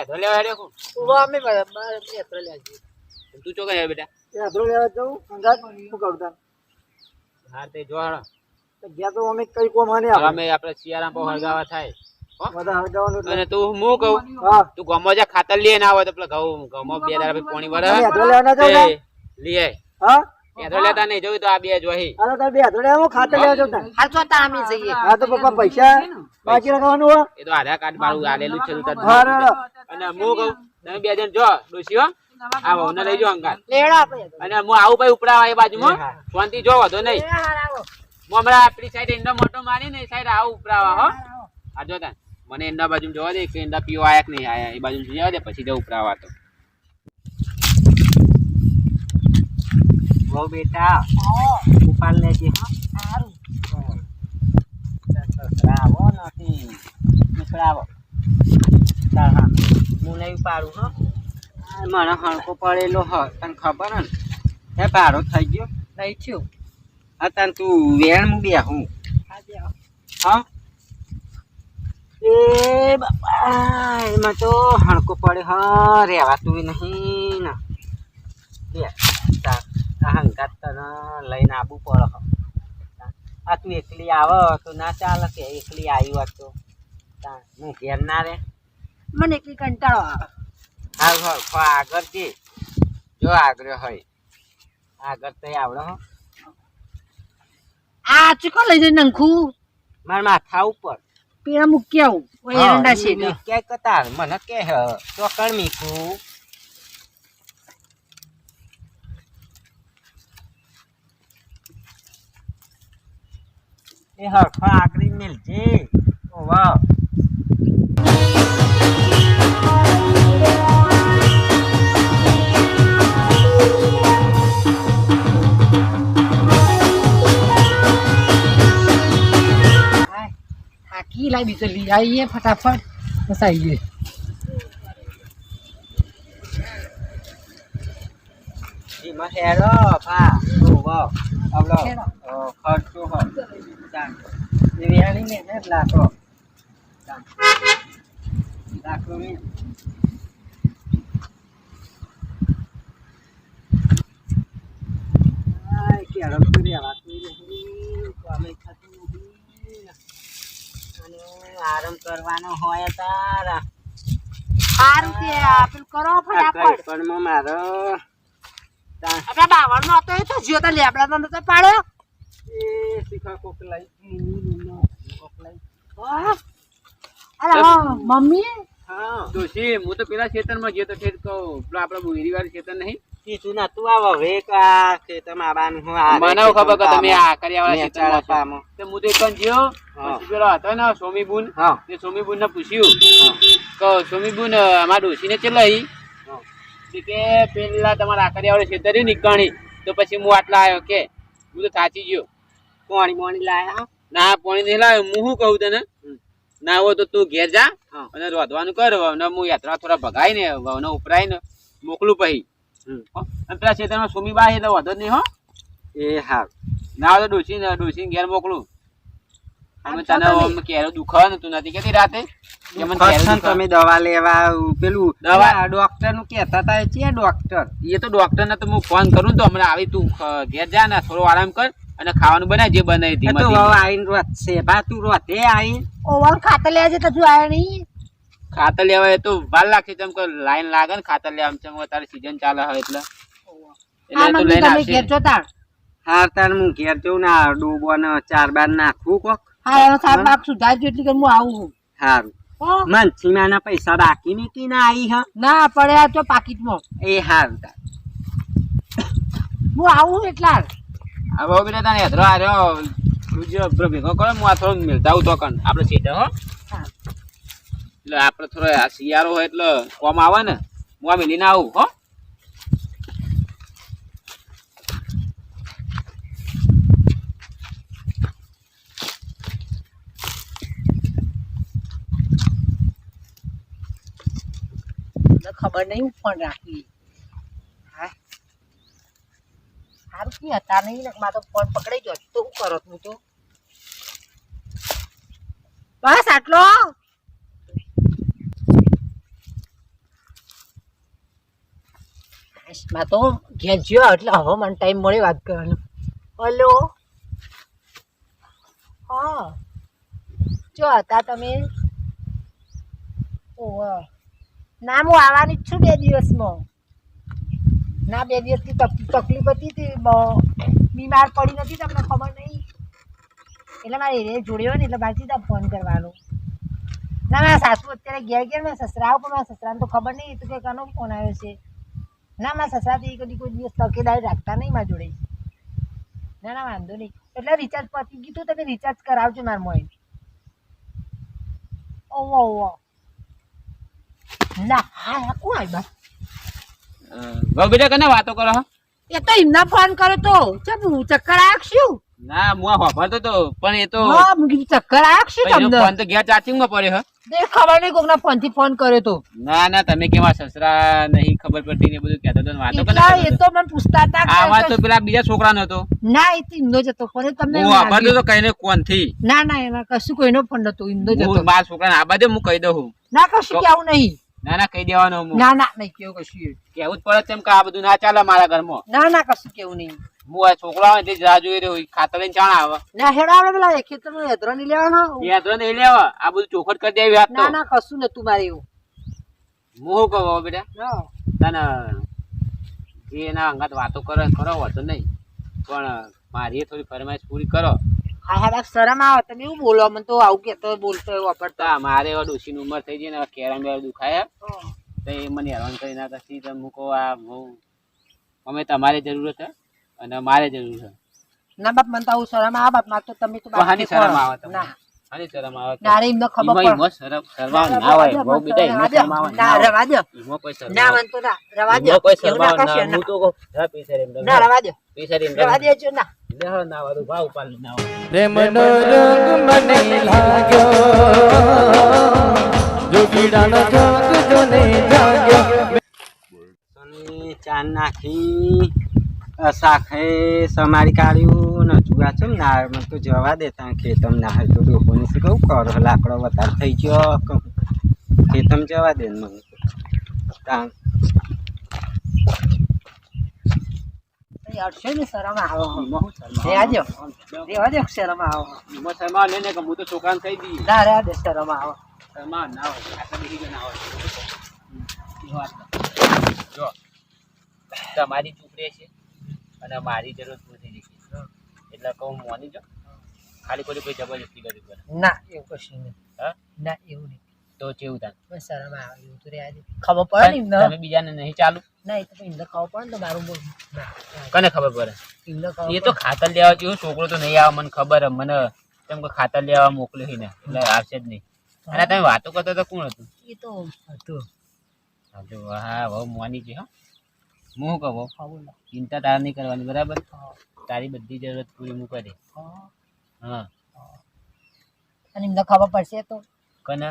યાદો લેવા હેડ્યો હું ઉભા અમે બરાબર યાત્રા લેવા જઈએ. તું ચો ગયા બેટા યાત્રો લેવા જાઉં અંગાત શું કરતા હા તે જો હાલો. જ્યાં તો અમે કઈ કોમ આને હવે અમે આપણે શિયાળા પર હળગાવા થાય બધા હળગાવાનું અને તું હું કહું હા તું ગમો જા ખાતર લઈ ના આવે તો પેલા ઘઉં ગમો 2 દાડા પછી પાણી વળે યાત્રા લેવા ના જાવ લઈ આય હા યાદો લેતા નહીં જોયું તો આ બે જોઈ હાલો તાર બે યાત્રા લેવા ખાતર લેવા જાવ તાર હાલ તો તામે જઈએ. હા તો પપ્પા પૈસા બાકી રાખવાનું હો એ તો આધાર કાર્ડ મારું આલેલું જ છે તું તાર હા રેડો અને હું કહું તમે 2 જણ જો ડોશી હો આ વહુને લઈ જો અંગાત લેડો આપણે. અને હું આવું ભાઈ ઉપડાવા એ બાજુમાં શાંતિ જો વધો નહીં હાલ આવો. હું હમણાં આપણી સાઈડ એંડા મોટો મારી ને એ સાઈડ આવું ઉપડાવા હો આ જો તાન મને એંડા બાજુ જોવા દે કે એંડા પીવા આયા કે નહીં આયા એ બાજુ જોવા દે પછી જો ઉપડાવા તો બહુ બેટા ઉપાડ લેજે સારું. આવો નથી નીકળાવો તાર હા હું નહીં પાડું હો મને હણકો પડેલો હ તને ખબર ને હે ભાડો થઈ ગયો નહીં થયું. હા તને તું વેણ હું બેહું હા એ બાપા એમાં તો હણકો પડે હ રહેવાતું નહીં ને હંગાત તને લઈને આવવું પડે હ આ તું એકલી આવો તો ના ચાલે કે એકલી આવી હોત તો હું ઘેર ના રે મને એકલી કંટાળો આવે. હાલ હાલ આગળ જે જો આગળ હોય આગળ તો આવડે હો આ ચૂકો લઈ જઈને નંખું મારા માથા ઉપર પેલા મૂકી આવું. ઓય એરંડા છે એટલે. કે કતાર મને કે હ ચોકડ મીઠું એ હરખો આગળ મેલજે ઓ વાહ થાકી લાવી તો લઈ આવીએ ફટાફટ બસ આવીએ. એમાં હેરો ભા ઓ વાહ આવડો હેરો. ખર્ચો હો ચાલ એ વેણી ને લાકડો ચાલ લાકડો ને આય કે આરામ કરી આવાતું નહીં કામે થતું નહીં અને આરામ કરવાનો હોય તારા સારું તે પેલું કરો ફટાફટ. પણ મારો આપડા બાવળ નો હતો એ તો જ્યો તો લેબડા તો નતો પાડ્યો. એ શીખા કોક લઈ કોક લઈ વાહ. અરે હા, મમ્મી હા ડોશી હું તો પેલા ખેતરમાં ગયો તો ઠેર કહું પેલા આપણા બોરીવાળા ખેતર નહીં કીધું ના તું આવો હવે કા કે તમે આવવાનું હું આ મને ખબર કે તમે આ કર્યાવાળા ખેતરમાં છો. પામો તો હું તો એકન જ્યો હા. પછી પેલો હતો ને સોમીબુન હા તે સોમીબુન ને પૂછ્યું કે સોમીબુન અમારા ડોશીને ચલાવી કે પેલા તમારા આકરિયાવાળા ખેતર રહ્યું નીકળી તો પછી હું આટલા આવ્યો કે હું તો થાચી ગયો પાણી પાણી લાયા ના પાણી નહીં લાવ્યો હું શું કહું તને ના હોય તો તું ઘેર જા અને રોધવાનું કર ને હું યાત્રા થોડા ભગાય ને વહુને ઉપરાય ને મોકલું પછી અને પેલા ખેતરમાં સોમીબા એટલે વધો જ નહીં હો એ હા ના હોય તો ડોશીને ઘેર મોકલું અમે તને કેરો દુખે ને તું નથી કેતી રાતે કે મને કેરો દુખે. તમે દવા લેવા પેલું દવા? ડોક્ટર નું કેતા હતા એ છે ડોક્ટર એ તો ડોક્ટર ને તો હું ફોન કરું ને તો હમણાં આવી તું ઘેર જા ને થોડો આરામ કર અને ખાવાનું બનાય જે બનાવી એ તો હવે આઈને રોત છે બા તું રોતે આઈ ઓવર ખાતર લેવા છે તો હજુ આવ્યો નહીં. ખાતર લેવા એ તો વાર લાગશે ચમ કે લાઈન લાગે ને ખાતર લેવા ચમ તારી સીઝન ચાલે હવે એટલે હા તો મમ્મી લઈને તમે આવશે. ઘેર છો તાર. હાર તાર હું ઘેર જઉં ને આ ડૂબો ને 4 બાર નાખવું કોક હા એનો સાત બાપ સુધાર જેટલી કે હું આવું છું. હારું હો? મનસીમાના પૈસા બાકી નીકળી ના આવી હા ના પડે આ તો પાકીટમાં એ હારું તાર હું આવું છું એટલા જ. હવે બેટા તને હેદરો આર્યો બીજો ભેગો કરો હું આ થોડો મિલતા આવું તો કણ આપણે સીધા હો હા. એટલે આપણે થોડો આ શિયાળો હોય એટલે કોમ આવે ને હું આ મિલીને આવું હો ખબર નહીં હું ફોન રાખી હા સારું કે હતા નહીં ને મારો ફોન પકડાઈ ગયો તો શું કરો હું તો બસ આટલો માં તો ઘેર જ્યો એટલે હવે મને ટાઈમ મળે વાત કરવાનો. હલો હા જો હતા તમે? ઓહો ના હું આવવાની જ છું 2 દિવસમાં. ના 2 દિવસની તકલીફ હતી તે બીમાર પડી નથી તમને ખબર નહીં એટલે મારે એ જોડ્યો ને એટલે બાકી તા ફોન કરવાનો. ના મારા સાસુ અત્યારે ઘેર મારા સસરા આવો પણ મારા સસરાને તો ખબર નહીં તો કે કનો ફોન આવ્યો છે. ના મારા સસરાથી કદી કોઈ દિવસ તકેદારી રાખતા નહીં મારા જોડે. ના ના વાંધો નહીં એટલે રિચાર્જ પતી ગયું તો તમે રિચાર્જ કરાવજો મારા મોય. ઓહો ઓહો ના હા કોણ આવ્યા? વહુ બેટા કને વાતો કરો હો? એ તો એમના ફોન કર્યો તો ચક્કર આવ્યો શું? ના હું આ વાપરતો તો પણ એ તો હા હું કીધું ચક્કર આવ્યો શું તમને? ફોન તો ઘેર ચાર્જિંગ માં પડ્યો હે. ખબર નહીં કોકના ફોન થી ફોન કર્યો તો. ના ના તમે કેવા સસરા નહીં ખબર પડતી ને બધું કહેતો તો ને વાતો એટલા એ તો મને પૂછતા હતા આવા તો પેલા બીજા છોકરાનો હતો. ના એ તો ઇન્દો જતો ફોન તમને હું વાપરતો તો કઈને કોણ થી. ના ના એમાં કશું કોઈનો ફોન નતો ઇન્દો જતો. હું મારા છોકરાને આ બાજુ હું કહી દઉં. ના કશું કેવું નહીં. ના ના કહી દેવાનો હું. ના ના નહીં કેવું કશું. કેવું જ પડે તેમ કે આ બધું ના ચાલે મારા ઘરમાં. ના ના કશું કેવું નહીં. હું આ છોકરા આવે તે રાહ જોઈ રહ્યો ખાતર લઈને ચાણ આવે. ના હેડો આપણે પેલા ખેતરનો હેદરો નહીં લેવાનો. યાદ નહીં લેવા આ બધું ચોખટ કરી દેવી હાથ તો. ના ના કશું નતું મારે એવું. હું શું કહું બેટા તને જે એના અંગાત વાતો કરો વાતો નહીં પણ મારી થોડી ફરમાઈશ પૂરી કરો. હા હા શરમ આવે તમે એવું બોલો મને તો આવું કેતો બોલતો એવું વાપરતા. મારે હવે ડોશીની ઉંમર થઈ ગઈ ને કેરમ બે દુખાય તો એ મને હેરાન કરી ના કરતી તો હું કહું આ અમે તમારે જરૂર છે અને મારે જરૂર છે. ના બાપ મને તો આવું શરમ આવે બાપ મારે તો તમે તો હાની શરમ આવે તમને? હાની શરમ આવે? ના રે એમને ખબર પડે. ઈમો શરમ ના હોય બહુ બેટા ઈમો શરમ આવે ના રવા દો. ઈમો કોઈ શરમ ના મન તો ના રવા દો. ઈમો કોઈ શરમ એવું ના આવે કરશો, ના હું તો કહું હા પૈસા રેમ ના રવા દો. પૈસા રેમ રવા દેજો ના. ના ના વાળું ભાવ ઉપાડ ના હોય. પ્રેમનો રંગ મને લાગ્યો જોગીડાનો જોગ જોને જાગ્યો. ચાંદ નાખી શાખે સમારી કાઢ્યું ને જુગા છે ને ના મને તો જવા દેતા ખેતમ ના હોય તો ડોકોને શું કહું કરો લાકડો વધારે થઈ ગયો ખેતમ જવા દે ને મને તાણ અડશો ને શરમ આવે. ઈમો શું શરમ રેવા દો રેવા દો શરમ આવે. ઈમો શરમ આવે ને કે હું તો છોકરાને કહી દી ના રેવા દો શરમ આવે. શરમ આવે ના હોય આટલા બેસી ગયો ના હોય જો તમારી ચૂકડે છે અને મારી જરૂર પૂરી થઈ જશે એટલે કહું મોની જો ખાલી કોઈ જબરજસ્તી કરી પડે. ના એવું કશું નહીં. હા ના એવું નહીં. તો કેવું થાય? બસ શરમ આવે એવું તો રેવા દો. ખબર પડે ને એમને. તમે બીજાને નહીં ચાલુ ના એ તો એમને ખબર પડે ને તો મારું બોલ. ના કને ખબર પડે? એમને ખબર એ તો ખાતર લેવા જેવું છોકરો તો નહીં આવે મને ખબર હે મને તેમ કે ખાતર લેવા મોકલ્યો ને એટલે આવશે જ નહીં. અને તમે વાતો કરતા તો કોણ હતું? એ તો હતું. હા બહુ મોની છે હા. હું શું કહું હા બોલો. ચિંતા તારે નહીં કરવાની બરાબર. તારી બધી જરૂરત પૂરી હું કરી. હા અને એમને ખબર પડશે તો કને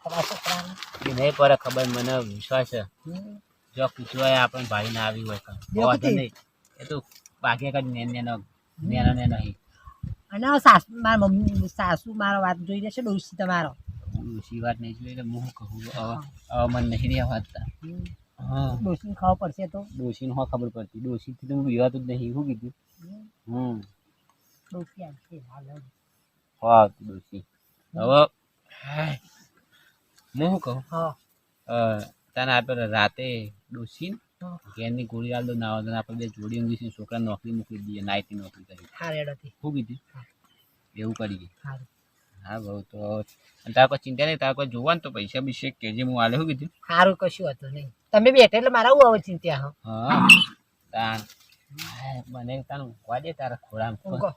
તમારા છોકરાને. એ નહીં પડે ખબર મને વિશ્વાસ છે. જો પૂછવાય આપણે ભાઈ ના આવી હોય તો નહીં એ તો બાકી કઈ નેનો નહીં. અને સાસુ મારા મમ્મી સાસુ મારો વાત જોઈ લેશે ડોસી તમારો. ડોસી વાત નહીં જોઈ એટલે હું કહું હવે મને નહીં રહ્યા વાંચતા. હા ડોસીને ખબર પડશે તો. ડોશીને હો ખબર પડતી ડોશીથી તો હું વિવાતું જ નહીં શું કીધું. ડોસી આવશે હાલ હવે. હા ડોશી હવે હું શું કહું હા તને આપણે રાતે ડોશી ઘેરની ગોળી આલ દો ના આવે આપણે બે જોડી ઊંઘી છોકરા નોકરી મોકલી દઈએ નાઈટની નોકરી કરી. હા રેડોથી શું કીધું એવું કરીએ. સારું. હા બહુ તો તારે કોઈ ચિંતા નહીં તારે કોઈ જોવાનું તો પૈસા બી કેજે હું આલે શું કીધું. સારું કશું હતું નહીં તમે બેઠા એટલે મારા હું હવે ચિંતા હા તાન મને તારું ઊંઘવા દે તારા ખોરામાં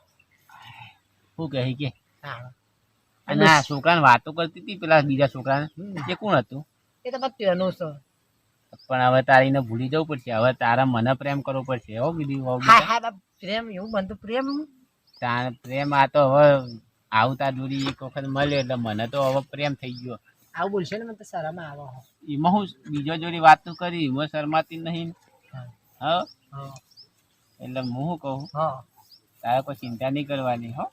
શું કહે કે અને આ છોકરાને વાતો કરતી હતી પેલા બીજા છોકરાને એ કોણ હતું? એ તો બધું એનું છે. પણ હવે તારીને ભૂલી જવું પડશે હવે તારા મને પ્રેમ કરવો પડશે હો કીધું. હા હા બાપ પ્રેમ એવું બનતું પ્રેમ. તાર પ્રેમ આ તો હવે આવું તાર જોડી એક વખત મળ્યો એટલે મને તો હવે પ્રેમ થઈ ગયો. આવું બોલશે ને મને તો શરમ આવે. એમાં હું બીજો જોડી વાતો કરી એમાં શરમાતી નહીં. હા એટલે હું શું કહું તારે કોઈ ચિંતા નહીં કરવાની હો.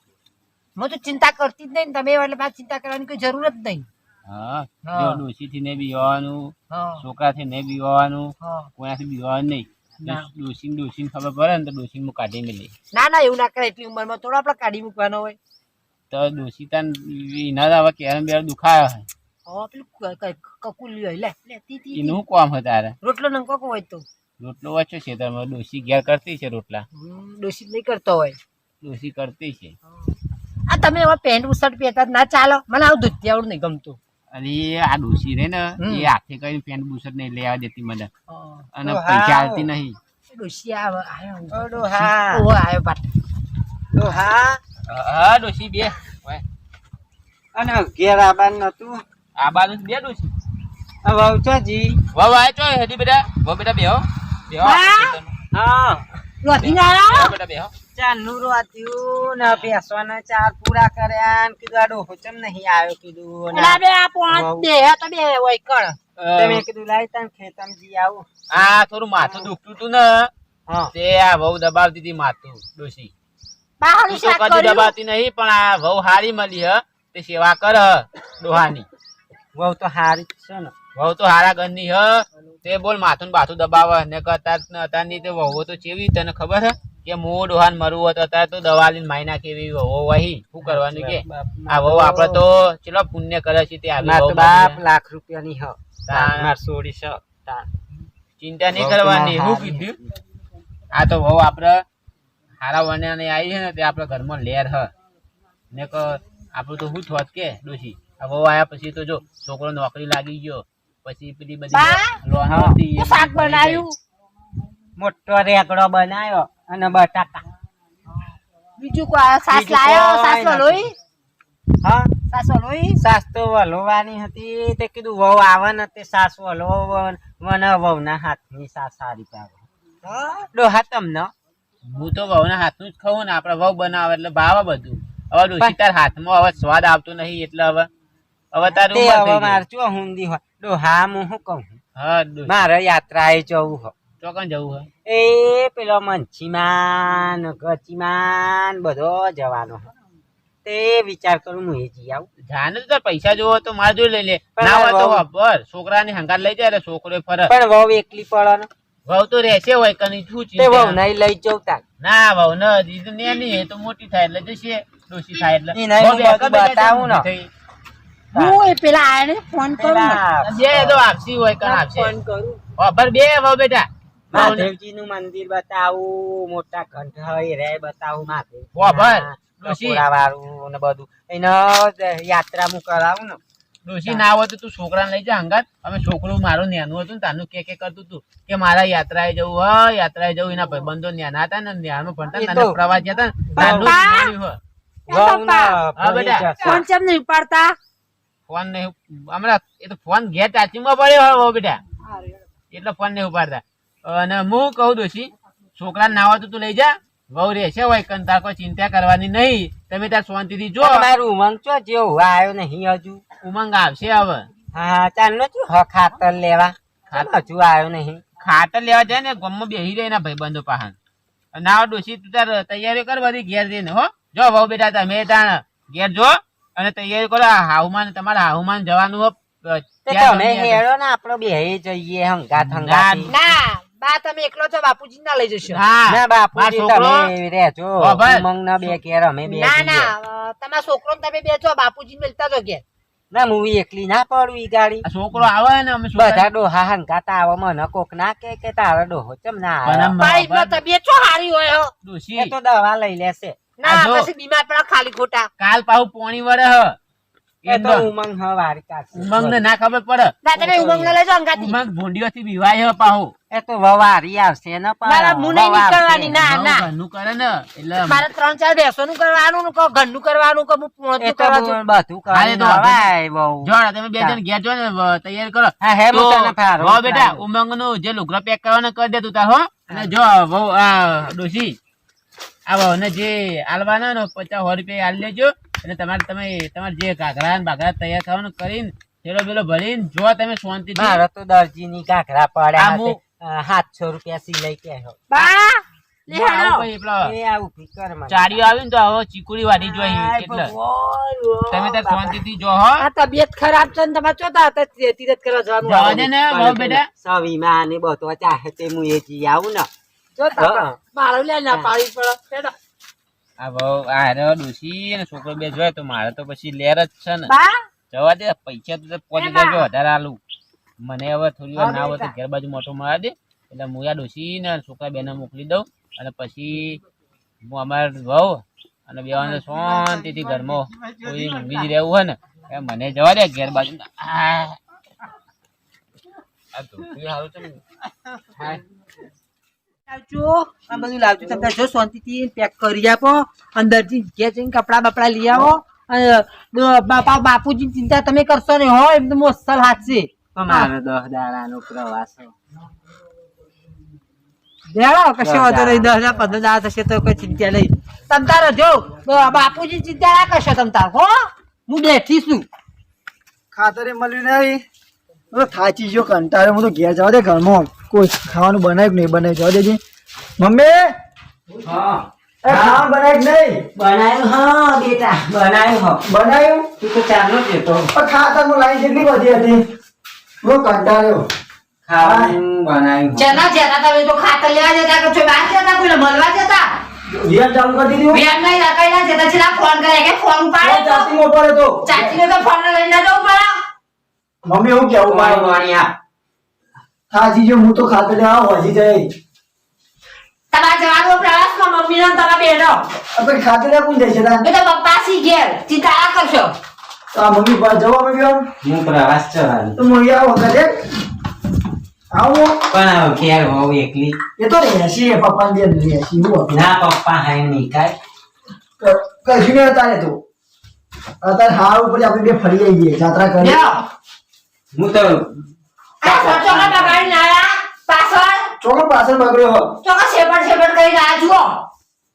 હું તો ચિંતા કરતી જ નહીં તમે એટલે મારે ચિંતા કરવાની કોઈ જરૂર જ નહીં. હા જો ડોશીથી ને બીવાનું છોકરાથી ને બીવાનું કોઈનાથી બીવાનું નહીં. ડોશીને ખબર પડે ને તો ડોશીને હું કાઢી મેલી. ના ના એવું ના કરે, એટલી ઉંમરમાં થોડો આપણે કાઢી મૂકવાનો હોય. તો ડોશી તાન એના તો હવે કેરમ બેર દુખાયો હે. હા પેલું કકુલી હોય લે લે તી એનું શું કામ હે તારે? રોટલો નંકો હોય તો રોટલો વચ્ચે છે તારે ડોશી ઘેર કરતી છે રોટલા. ડોશી નહીં કરતો હોય. ડોશી કરતી છે. આ તમે એવા પેન્ટ શર્ટ પહેરતા ના ચાલો, મને આવું ધોતિયાવાળું નહીં ગમતું. અને આ ડોશી રે ને એ હાથે કરીને પેન્ટ બુશર્ટ નહીં લઈ આવવા દેતી મને, અને પૈસા આલતી નહીં. ડોશી આયો ઓ ડોહા ઓ આયો બાટ. ડોહા હા ડોશી બે અને ઘેર આવવાનું નતું. આ બાજુ બે ડોશી વહુચાજી વાવ આય ચો હજી બેટા બેહો બેહો. હા રોટી ના આયો બેટા બેહો. ચારનું રોત્યું ને બેસવાના ચાર પૂરા કર્યા ને કીધું આ ડોહો ચમ નહીં આવ્યો કીધું ને એલા બે આ પોંચ બે તો બે હોય કણ. તમે કીધું લાઈ તને ખેતમ જી આવું. આ થોડું માથું દુખતું હતું ને હા તે આ વહુ દબાવતી હતી માથું ડોશી. બાહરી તું તો શાક કદી કર્યું. દબાવતી નહીં પણ આ વહુ હારી મળી હ તે સેવા કર ડોહાની. વહુ તો હારી જ છે ને. વહુ તો હારા ઘરની હ તે બોલ માથું ને બાથું દબાવે ને અત્યારની તે વહુ તો ચેવી તને ખબર હે કે મો ડોહાન મરવું હોય તો અત્યારે તો દવા લઈને માઈ નાખે એવી વહુ વહી શું કરવાનું કે આ વહુ આપડે તો ચલો પુણ્ય કરે છે તે આવી માર વહુ તો બાપ મળી લાખ રૂપિયાની હ તાણ. માર સોડી છે તાણ. ચિંતા નહીં વહુ તો કરવાની. ના શું હારી કીધું? આ તો વહુ આપડે હારા વન્યાને આવી છે ને તે આપડે ઘરમાં લેર હ ને કે આપડું તો શું થોત કે ડોશી આ વહુ આયા પછી તો જો છોકરો નોકરી લાગી ગયો પછી પેલી બધી બા, લોન હા. હતી એ હું શાક બધી ભરી ગઈ. બનાવ્યું. મોટો રેકડો બનાવ્યો અને બટાકા. બીજું કોઈ સાસ બીજું લાયો કોઈ સાસ નથી. વલોઈ હા સાસ વલોઈ. સાસ તો વલોવાની હતી તે કીધું વહુ આવે ને તે સાસ વલો મને વહુના હાથની સાસ સારી પાવે. ડોહા તમને હું તો વહુના હાથનું જ ખાઉં ને આપડે વહુ બનાવે એટલે ભાવે બધું. હવે ડોશી તાર હાથમાં હવે સ્વાદ આવતો નહીં એટલે હવે તારું તે ઉંમર હવે થઈ માર ગઈ. ચો હુંદી હોય ડોહા હું શું કહું હા ડોશી મારે યાત્રાએ જવું હોય ચોકન જવું હે. એ પેલો મંચીમાન ગચીમાન બધો જવાનો હોય તે વિચાર કરું હું એ જી આવું. જાને તો તાર પૈસા જોવો તો માર જોઈ લઈ લે. પણ ના હોય તો વહુ- વાપર. છોકરાને હંગાત લઈ જાય એટલે છોકરો ફરે. પણ વહુ એકલી પડે ને વહુ તો રહેશે હોય કની શું તે વહુ ચિંતા? નહીં લઈ જવું તાર. ના વહુ ન હજી તો નેની એ તો મોટી થાય એટલે જશે. ડોશી થાય એટલે ઈ નહીં, વહુ હું બે બધું બેટા બતાવું ને. થઈ. હું એ પેલા આને ફોન કરું ને. પેલા જે તો આપસી હોય કણ આપશે. ફોન કરું વાપર બે વહુ બેટા. મહાદેવજી નું મંદિર બતાવું મોટા ઘંટ હોય રે બતાવું વાહ, મહાદેવ વાળું ને બધું એને યાત્રા હું કરાવું ને. ડોશી ના હોય તો તું છોકરાને લઈ જા હંગાત. અમે છોકરું મારું નેનું હતું ને તાનું કે કરતું તું કે મારા યાત્રાએ જવું હોય યાત્રાએ જવું. એના ભાઈબંધો નેના હતા ને નેહામાં ભણતા ને એ નાના તો- પ્રવાસ જતા ને નાનું પપ્પા! નાનું હોય. એ વહુ પપ્પા, ના હા, બેટા. ભણી જશે. ફોન ચમ નહીં ઉપાડતા. ફોન નહીં હમણાં એ તો ફોન ઘેર ચાચીમાં પડ્યો હોય વહુ બેટા એટલે ફોન નહીં ઉપાડતા. અને હું કહું ડોશી છોકરાને ના હોય તો તું લઈ જા. વહુ રહેશે હોય કન તાર કોઈ ચિંતા કરવાની નહીં. તમે તાર શાંતિથી જો. પણ મારું ઉમંગ ચો જેવું આવ્યો નહીં હજુ. ઉમંગ આવશે હવે. હા ચાલનો છું ખાતર લેવા હજુ આવ્યો નહીં. ખાતર લેવા જાય ને ગામમાં બેહી રહે એના ભાઈબંધો પાહન. ના હોય ડોશી તું તાર તૈયારી કર બધી ઘેર જઈને હો. જો વહુ બેટા તમે તાણ ઘેર જો અને તૈયારી કરો. આ હાહુમાન તમારા હાહુમાન જવાનું હો. તે ત્યાં તમે જમીએ. હેડો ને આપડે બે જઈએ હંગાત ના, હંગાતી. ના બા તમે એકલો છો, બાપુજી ના લઈ જશો. ના ના બાપુજી મારો છોકરો- તમે રહેજો બાબા. ઉમંગ ના બે ઘેર અમે બે ના જઈએ. ના તમારા છોકરો ને તમે બેસો, બાપુજી મેલતા જો કે. ના હું એકલી ના પડું ઈ ગાડી. આ છોકરો આવે ને અમે છોકરા- બધા ડોહા હંગાત આવે મને કોક ના કે તારો ડોહો ચમ ના પણ આવે. આમ ભાઈ એમાં તબિયત છો હારી હોય હો. ડોશી એ તો દવા લઈ લેશે. ના આ જો. પછી બીમાર પડે ખાલી ખોટા. કાલ પાહુ પોણી વળે હ. એ તો ઉમંગ હ વારી કાઢશે. ઉમંગ ને ના ખબર પડે. ના તમે ઉમંગ ના લેજો અંગાતી. ઉમંગ ભૂંડીઓથી બીવાય હ પાહુ. એ તો વવારી આવશે ને ના, ના, હું નહીં નીકળવાની, ના. બહુ ઘરનું કરે ને એટલે મારે 3-4 બેસવાનું કરવાનું ને ઘરનું કરવાનું કે હું એ પહોંચનું તો કરવા છું. બધું હાલે કરીને તો હવાય બહુ. જો તમે બે જણ ઘેર જો ને તૈયાર કરો. હા હે હું તને ફારું. હો બેટા ઉમંગ નું જે લુગડો પેક કરવાનો કરી દે તું તાર હો. અને જો વહુ આ ડોશી આ વહુ ને જે આલવાના ને 50 રૂપિયા આલી લેજો. અને તમારે જે ઘાઘરા ને બાઘરા તૈયાર થવાનું કરીને થેલો બેલો ભરીને જો તમે શાંતિ મારો તો દરજી ની ઘાઘરા આ પડ્યા હું- હશે. 700 રૂપિયા સિલાઈ કે હો. બા લે હેડો. પછી પેલો એ આ ઊભી કર મને. ચારીઓ આવી ને તો હવે ચીકુડી વાટી જોઈ એટલે તમે તો શાંતિથી જો હો આ તબિયત ખરાબ છે ને તમારે ચોથા હતા તીરથ કરવા જવાનું જવા દે ને બહુ બેટા સવીમાં ને બધો ચાહે તે હું એ જી આવું ને જોતા મારો લે ના પાડી પડે હેડો. આ બહુ આ હેરો ડોશી અને છોકરો બે જોય તો મારે તો પછી લેર જ છે ને બા જવા દે પૈસા તો 5000 રૂપિયા વધારે આલું મને હવે થોડી વાર ના હોય તો ઘેર બાજુ મોટો મળવા દે એટલે હું આ ડોશી ને છોકરા બેને મોકલી દઉં અને પછી હું અમાર વહુ અને બેવાને શાંતિથી ઘરમાં કોઈ ઊંઘી જ રહેવું હોય ને એ મને જવા દે ઘેર બાજુ આ ધોતી હારું છે ને લાવજો આ બધું લાવજો તમે જો શાંતિથી પેક કરી આપો અંદરથી ઘેર જઈને કપડા બપડા લઈ આવો અને બાપા બાપુજી ચિંતા તમે કરશો ને હો એમ તો મોસલ હાથ છે મારો 10 દાડાનો પ્રવાસ છે. દેડો કશો વાંધો નહીં 10 15 દાડા થશે તો કોઈ ચિંતા નહીં તમ તારે જો બાપુજી ચિંતા ના કરશો તમ તાર હો હું બેઠી છું ખાતરે મળ્યું નહીં હું તો થાચી ગયો કંટાળે હું તો ઘેર જવા દે ઘરમાં કોઈ ખાવાનું બનાવ્યું નહીં બનાવી જવા દેજે મમ્મી હા ખાવાનું બનાવ્યું નહીં બનાવ્યું હા બેટા બનાવ્યું બનાવ્યું તું તો ચાલો જ તો પણ ખાતરમાં લાઈન કેટલી બધી હતી હું કંટાળ્યો ખાવાનું બનાવ્યું જેના જેના તમે તો ખાતર લેવા જતા કે છો બાર જતા કોઈને મળવા જતા વિયર ચાલુ કરી દીધું બેન નહીં રખાઈલા જતા છે ફોન કરે કે ફોન ઉપાડે તો ચાચી પડે તો ચાચીને તો ફોન લઈને જવું પડે મમ્મી હું કેવું મારું વાણિયા થાચી જો હું તો ખાતર લેવા હોજી જાય તમારે જવાનું પ્રવાસમાં મમ્મીને અને તમે બેનો આપણે ખાતર લેવા કોણ જાય છે તાર? એ તો પપ્પા સી ઘેર ચિંતા ના કરશો આ મમ્મી પાસે જવા મમ્મી આમ હું પ્રવાસ જવાનું તો હું આવો ઘરે આવો પણ હવે ઘેર હોવ એકલી એ તો રહેશી એ પપ્પાને બેન રહેશી હું હતું. ના પપ્પા હાય નહીં કાંઈ કશું નહીં અત્યારે તો અત્યારે હાર ઉપર આપણે બે ફરી આવીએ જાત્રા કરી લ્યો હું તો આ ચોકા બગાડીને આયા પાછળ ચોકો પાછળ બગડ્યો હો ચોકા શેપડ કરીને આ જુઓ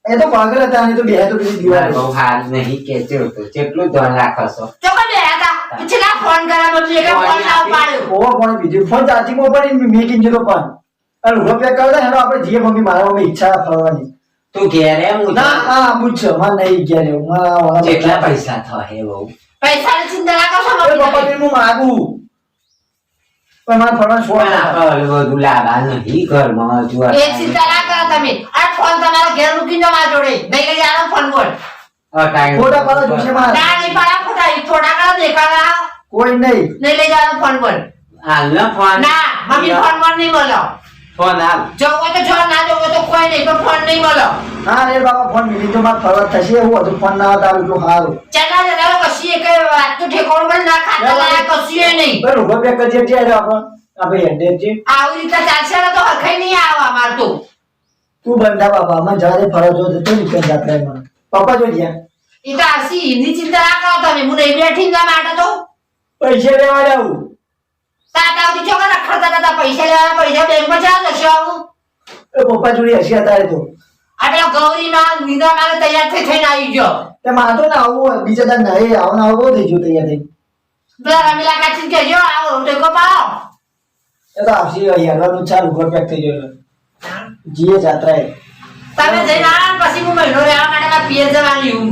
એ તો પાગલ હતા અને તો બે તો બીજી મારે દીવાલ બહુ હાર નહીં કેજો તો કેટલું ધ્યાન રાખો છો ચોકા બે હતા પછી ના ફોન કર્યા મમ્મીએ કે ફોન ના ઉપાડ્યો ઓવો કોણ બીજું ફોન ચાર્જિંગમાં પડી મીટિંગ જેલો પણ અને રૂપિયા પેક કરતા હેલો આપણે જીએ મમ્મી મારા મમ્મી ઈચ્છા ફરવાની તું ઘેર એમ ના હા પૂછ માર નહીં ગયા રે મારા કેટલા પૈસા થાય બહુ પૈસાની ચિંતા ના કરશો એ પપ્પા મમ્મી હું માગું પણ મારે ફરવાનું છોડ બધું લાવવા નહીં ઘરમાં હજુ એ ચિંતા ના કરો તમે આ ફોન તમારા ઘેર મૂકી દો મારા જોડે નહીં લઈ આવો ફોન બોલ ફોટા પાડો જોશે મારે ના નહીં પાડા ફોટા થોડા કરો દેખાડા કોઈ નહીં નહીં લઈ જવાનો ફોન બોલ હાલનો ફોન ના મમ્મી ફોન બોલ નહીં બોલો ફોન હાલ જવો તો જો ના જવો તો કોઈ નહીં પણ ફોન નહીં બોલો હા રે બાબા ફોન મિલી તો મારે ફરવા થશે એવું હતું ફોન ના આવતા એટલું સારું ચાલા જરા કશી એક વાત તો ઠેકોણ પર ના ખાતા લાયા કશું એ નહીં બરોબર રૂપિયા કરજે ત્યારે આપણે હેડે છે આવી રીતે ચાલશે ને તો હરખાઈ નહીં આવવા માર તો તું બંધા બાબા મને જવા દે ફરવા જો તો નીકળ જાત્રા મને પપ્પા જો ગયા એ તો આસી એની ચિંતા ના કરો તમે હું નહીં બેઠી ના માટે તો પૈસા લેવા જાવું તાતાવથી ચોકા રખડતા હતા પૈસા લેવા પૈસા બેંકમાં ચાલ જશે આવું એ પપ્પા જોડે હસી અત્યારે તો આટલા ગૌરીમાં નિદા મારે તૈયાર થઈને આવી ગયો તે માતો ને આવું બીજા દાન નહીં આવવાનું આવો થઈ ગયું તૈયાર થઈ પેલા રમીલા કાચી કહેજો આવો ટેકો પાડો એ તો આવશે યારવાનું ચાલુ ઘર પેક થઈ ગયો જીએ જાત્રાએ તમે જઈને આવો ને પછી હું મહિનો રહેવા માટે મારા પિયર જવાની હું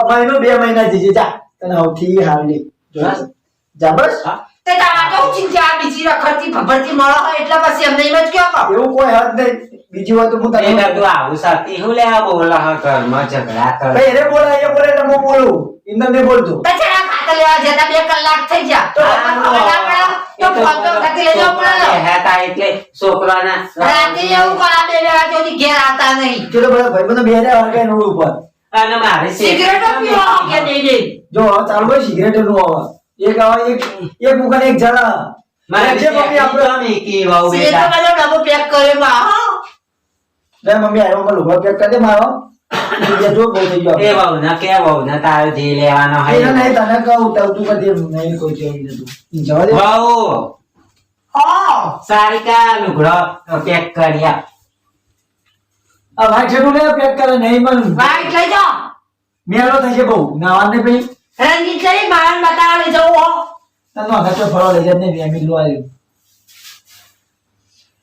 મહિનો 2 મહિના જઈએ જા તને સૌથી હારી જા બસ તે તમારે તો ચિંતા બીજી રખડતી ભભરતી મળો હોય એટલે પછી અમને એમ જ કયો કહો એવું કોઈ હદ નહીં બીજી વાત તો હું તને એટલે તું આવું સાથી હું લેવા બોલા હા ઘરમાં ઝઘડા કર ભાઈ રે બોલા એ બોલે એટલે હું બોલું ઇન્દર ને બોલતું તો છેડા ખાતા લેવા જતા 2 કલાક થઈ ગયા તો ખબર ના પડે તો ફોન તો ખાતી લઈ જવો પડે હતા એટલે છોકરાના રાતે એવું કરા બે વાગે સુધી ઘેર આવતા નહીં ચલો બધા ભાઈ બધો બે રે હરકાઈ નો ઉપર અને મારે સિગરેટો પીવો કે નહીં જો હવે ચાલુ ભાઈ સિગરેટ નું આવે એક આવે એક મુકાને એક જણા મારે જે મમ્મી આપણે કી વાવ સિગરેટો બેટા વાળો ડબ્બો પેક કર્યો બા હા લે મમ્મી આયો મને લોગો પેક કરી દે મારો એ જો બહુ થઈ ગયો એ વાવ ના કે વાવ ના તારે જે લેવાનો એને હોય નહીં તને કહું તો તું કદી નહીં કોઈ જેવી નથી જવા દે વાવ હા સારિકા લુગડો પેક કર્યા આ ભાઈ છેડું લે પેક કરે નહીં પણ વાઈટ લઈ જાઓ મેળો થશે બહુ નાવાને ભાઈ રંગીત લઈ મારન બતાવવા લઈ જવું હો તને આગળ તો ફરવા લઈ જાય ને વેમી લો આવ્યું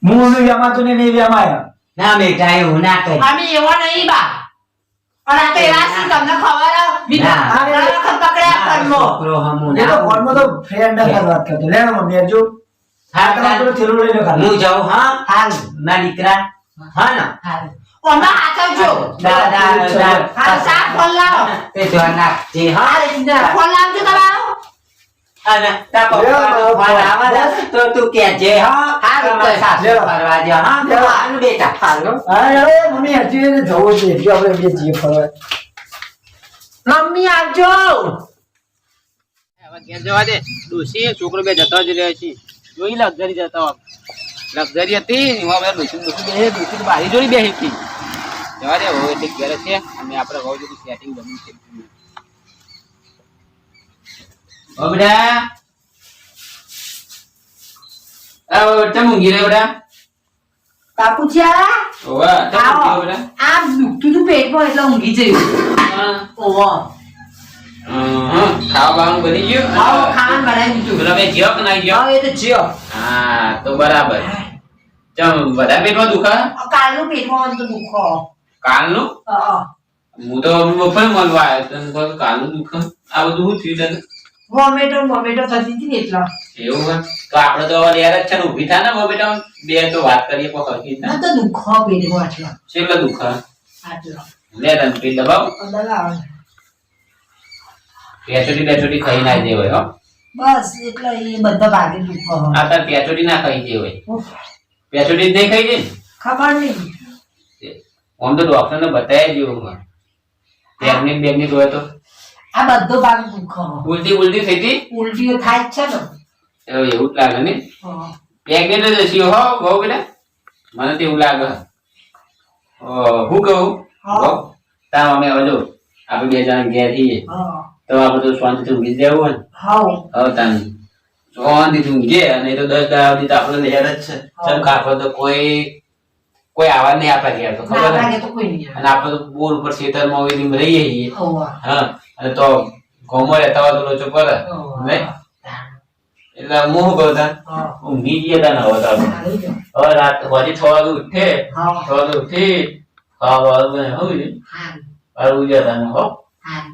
હું મમ્મી વ્યામાં તો ને નહીં વ્યામાં આવ્યા ના બેટા એવું ના કરી અમે એવા નહીં બા અને આ તો એવા છે તમને ખબર હે? બીજા ના. ઘણા વખત પકડ્યા કર્મો. છોકરો હમું એ તો ના ફોનમાં તો ફ્રેન્ડ વાત કરતો લે ને બેજો હા, તમારે પેલો થેલો લઈ લો ખાલી. હું જાઉં હા હાલ ના દીકરા હા ને હાલ ઓમાં હાચવજો. હાલ સાફ ફોન લાવો. તે જો નાખજે હા હાલ ઇન્દર ફોન લાવજો તમારો. અને તા પપ્પાનો ફોન આવે ને તો તું કહેજે હા તમારા સાસુ ફરવા જ્યો હા જવાનું બેટા હાલો હા હવે મમ્મી હજી એને જવું છે એટલે આપણે બે જઈએ ફરવા. મમ્મી આવજો. હવે ઘેર જવા દે ડોશી છોકરો બે જતો જ રહ્યો છે જોઈ લક્ઝરી જતો લક્ઝરી હતી એમાં બધા ડોશી બારી જોડી બેસી હતી જવા દે હવે એટલે ઘેર છે અને આપણે હવે બધું સેટિંગ બન્યું છે ઓ બેટા ચમ ઊંઘી રહ્યો બેટા બાપુજીયા ઓવે ચમ ઊંઘી રહ્યો બેટા આ દુખતું હતું પેટમાં એટલે ઊંઘી જયું. ઓહો ખાવા બાવાનું બની ગયું આવો ખાવાનું બનાવી દીધું. પેલા બે જ્યો કે ના જ્યો હા એ તો જ્યો. હા તો બરાબર ચમ બધા પેટમાં દુખા કાલનું પેટમાં મને તો દુખો. કાલનું હા. હું તો બપોરે મળવા આવ્યો તને કહું કાલનું દુખ આ બધું શું થયું તને વોમેટો થતી હતી ને એટલા. એવું હોય તો આપણે તો યાર જ છે ને ઊભી થાય ને બેટા બે તો વાત કરીએ પણ હરખી મને રીતના. તો દુખો પેટમાં આટલા. કેટલા દુખ આટલા. લે તને પેટ દબાવ દલાવ. પેચોટી ખાઈ ના દેવાય હો બસ એટલે એ બધા ભાગે દુખો. આ તાર પેચોટી ના ખાઈ દેવાય ઉફ, પેચોટી જ નહીં ખાઈ દે ખબર નહીં. આમ તો ડોક્ટર ને બતાવી જેવું હોય પ્રેગ્નેન્ટ બેગ્નેન્ટ હોય તો આ બધો ભાગ દુખો. ઉલટી થઈ હતી ઉલટીઓ થાય જ છે ને. એવું જ લાગે ને હા. પ્રેગ્નેન્ટ જ હશી હો બહુ બેટા મને તો એવું લાગે હું કહું હા. તાર અમે હવે જો આપણે બે જણા ઘેર થઈએ હા. તો આપણે તો શાંતિથી ઊંઘી જવું હોય ને હાઉ. હવે તાન શાંતિથી ઊંઘીએ અને એ તો 10 દાડા સુધી તો આપણે લહેર જ છે ચમ કાપો તો કોઈ આવા નહીં આપણા ઘેર તો ના ખબર લાગે ને તો કોઈ નહીં આવે. અને આપણે તો બોર ઉપર ખેતરમાં હોય એમ રહીએ છીએ હોવા. હા અને તો ઘઉંમાં રહેતા હોય તો લોચો પડે હોવા. નહીં એટલે હું શું કહું તાન હા. ઊંઘી જઈએ તાન હવે તો આપણે. આવી જાઓ. હવે રાત હજી 6 વાગે ઉઠે હા. 6 વાગે ઉઠી ખાવા વાળું હોય ને હાલ. પાડું જતા ને હો હાલ.